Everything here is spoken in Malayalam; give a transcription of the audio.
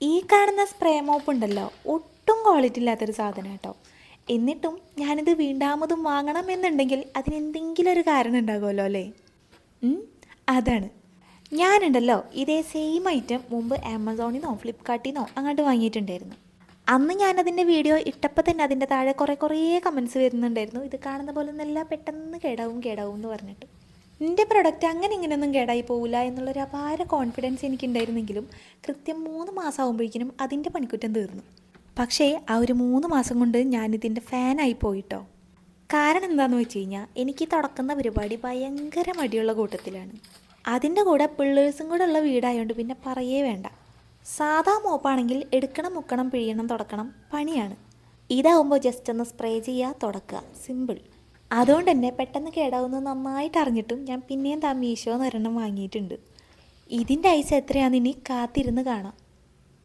ഈ കാണുന്ന സ്പ്രേ മോപ്പ് ഉണ്ടല്ലോ, ഒട്ടും ക്വാളിറ്റി ഇല്ലാത്തൊരു സാധനം കേട്ടോ. എന്നിട്ടും ഞാനിത് വീണ്ടാമതും വാങ്ങണം എന്നുണ്ടെങ്കിൽ അതിനെന്തെങ്കിലും ഒരു കാരണം ഉണ്ടാകുമല്ലോ അല്ലേ. അതാണ് ഞാനുണ്ടല്ലോ ഇതേ സെയിം ഐറ്റം മുമ്പ് ആമസോണിൽ നിന്നോ ഫ്ലിപ്കാർട്ടിൽ നിന്നോ അങ്ങോട്ട് വാങ്ങിയിട്ടുണ്ടായിരുന്നു. അന്ന് ഞാനതിൻ്റെ വീഡിയോ ഇട്ടപ്പോൾ തന്നെ അതിൻ്റെ താഴെ കുറേ കമൻറ്റ്സ് വരുന്നുണ്ടായിരുന്നു, ഇത് കാണുന്ന പോലെ ഒന്നല്ല, പെട്ടെന്ന് കേടാവും എന്ന് പറഞ്ഞിട്ട്. എൻ്റെ പ്രൊഡക്റ്റ് അങ്ങനെ ഇങ്ങനെയൊന്നും കേടായി പോകില്ല എന്നുള്ളൊരു അപാര കോൺഫിഡൻസ് എനിക്കുണ്ടായിരുന്നെങ്കിലും കൃത്യം 3 മാസം ആകുമ്പോഴേക്കിനും അതിൻ്റെ പണിക്കുറ്റം തീർന്നു. പക്ഷേ ആ ഒരു 3 മാസം കൊണ്ട് ഞാനിതിൻ്റെ ഫാനായി പോയിട്ടോ. കാരണം എന്താണെന്ന് വെച്ച് കഴിഞ്ഞാൽ എനിക്ക് തുടക്കുന്ന പരിപാടി ഭയങ്കര മടിയുള്ള കൂട്ടത്തിലാണ്. അതിൻ്റെ കൂടെ പിള്ളേഴ്സും കൂടെ ഉള്ള വീടായതുകൊണ്ട് പിന്നെ പറയേ വേണ്ട. സാധാ മോപ്പാണെങ്കിൽ എടുക്കണം, മുക്കണം, പിഴിയണം, തുടക്കണം പണിയാണ്. ഇതാവുമ്പോൾ ജസ്റ്റ് ഒന്ന് സ്പ്രേ ചെയ്യുക, തുടക്കുക, സിമ്പിൾ. അതുകൊണ്ട് തന്നെ പെട്ടെന്ന് കേടാവുന്നത് നന്നായിട്ട് അറിഞ്ഞിട്ടും ഞാൻ പിന്നെയും മീഷോന്ന് ഒരെണ്ണം വാങ്ങിയിട്ടുണ്ട്. ഇതിൻ്റെ ഐസ് എത്രയാണെന്ന് ഇനി കാത്തിരുന്ന് കാണാം.